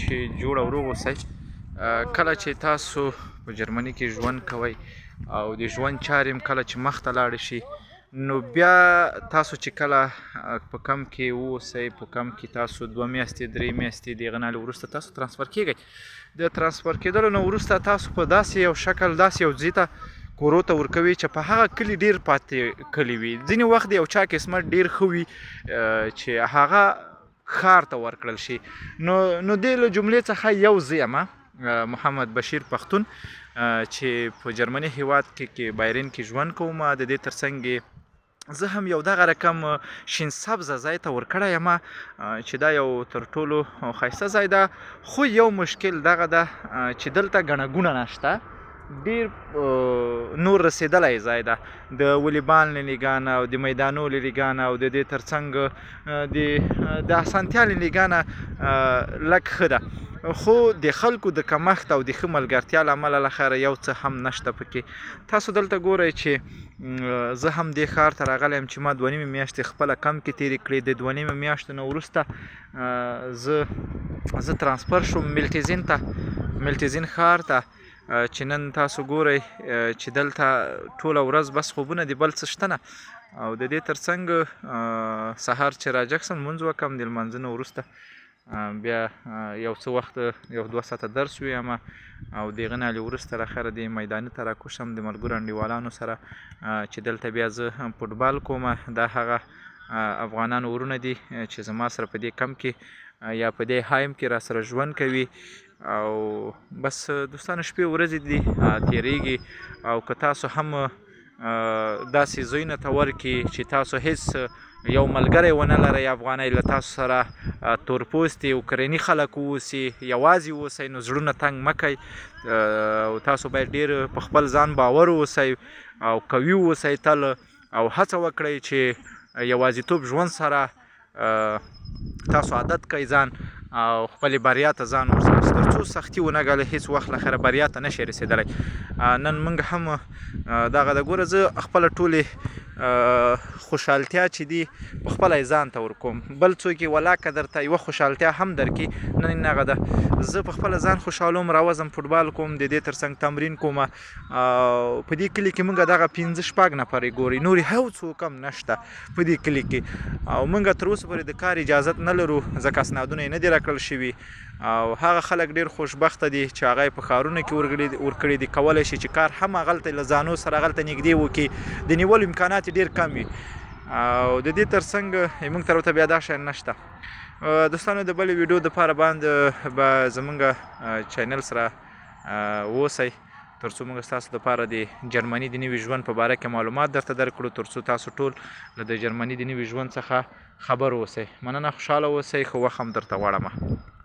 چې جوړ او روغ اوسئ. کله چې تاسو په جرمني کې ژوند کوئ او د ژوند چارې هم کله چې مخ ته لاړې شي، نو بیا تاسو چې کله په کمپ کې واوسئ، په کمپ کې تاسو 2 میاشتې 3 میاشتې د هغه نه وروسته تاسو ترانسفر کیږئ. د ترانسفر کېدلو نه وروسته تاسو په داسې یو شکل، داسې یو ځای ته کورو ته ورکوي چې په هغه کلي ډېر پاتې کلي وي. ځینې وخت د یو چا قسمت ډېر ښه وي چې هغه ښار ته ورکړل شي. نو دې له جملې څخه یو زه یم، محمد بشیر پښتون، چې په جرمني هیواد کې بایرن کې ژوند کوم. د دې ترڅنګ زه هم یو دغه رقم شین سبزه ځای ته ورکړی یم چې دا یو تر ټولو ښایسته ځای ده. خو یو مشکل دغه ده چې دلته ګڼه ګوڼه نشته، ډېر نور رسېدلی ځای ده. د ولیبال له لیګانه او د میدانو له لیګانه او د دې ترڅنګ د اسانتیا له لیګانه لږ ښه ده. خو د خلکو د کمښت او د ښه ملګرتیا له امله له خیره یو څه هم نشته پکې. تاسو دلته ګورئ چې زه هم دې ښار ته راغلی یم چې ما 2 نیمې میاشتې خپله کمپ کې تېرې کړې. د 2 نیمې میاشتو نه وروسته زه ترانسفر شوم ملټزین ته، ملټزین ښار ته، چې نن تاسو ګورئ چې دلته ټوله ورځ بس خوبونه دي، بل څه شته نه. او د دې ترڅنګ سهار چې راجګ سم لمونځ وکړم، د لمانځه نه وروسته بیا یو څه وخت 1-2 ساعته درس ویم او د هغه نه وروسته له خیره د میداني ته راکوشم د ملګرو انډیوالانو سره چې دلته بیا زه فوټبال کوم. دا هغه افغانان ورونه دي چې زما سره په دې کمپ کې یا په دې هایم کې را سره ژوند کوي. او بس دوستانو شپې ورځې دي تېرېږي. او که تاسو هم داسې ځایونو ته ورکړي چې تاسو هیڅ یو ملګری ونه لرئ افغانی، له تاسو سره تورپوستي اوکرایني خلک واوسي، یوازې واوسئ، نو زړونه تنګ مه کوئ. او تاسو باید ډېر په خپل ځان باور واوسئ او قوي واوسئ تل، او هڅه وکړئ چې یوازیتوب ژوند سره تاسو عادت کړئ ځان او خپلې بریا ته ځان ورسوئ. تر څو سختي ونه ګالئ هېڅ وخت له خیره بریا ته نشئ رسېدلی. نن موږ هم دغه ده. ګوره زه خپله ټولې خوشحالتیا چې دي په خپله یې ځان ته ورکوم، بل څوک یې ولاکه درته یوه خوشحالتیا هم درکړي نن هغه ده. زه په خپله ځان خوشحالوم، راوځم فوټبال کوم، د دې ترڅنګ تمرین کوم. په دې کلي کې موږ دغه 5-6 نفرې ګورئ، نور هیڅ څوک هم نشته په دې کلي کې. او موږ تر اوسه پورې د کار اجازت نه لرو، ځکه اسنادونه یې نه دي راکړل شوي. او هغه خلک ډېر خوشبخته دي چې هغه یې په ښارونو کې ورکړي دي. کولی شي چې کار هم هغلته له ځانو سره هغلته نږدې وکړي، د نیولو امکانات یې ډېر کم وي. او د دې ترڅنګ موږ طرف ته بیا دا شیان نشته. دوستانو د بلې ویډیو دپاره باندې به زموږ چینل سره اوسئ، تر څو موږ ستاسو دپاره د جرمني د نوي ژوند په باره کې معلومات درته درکړو، تر څو تاسو ټول له د جرمني د نوي ژوند څخه خبر اوسئ. مننه، خوشحاله اوسئ. ښه وخت هم درته غواړم.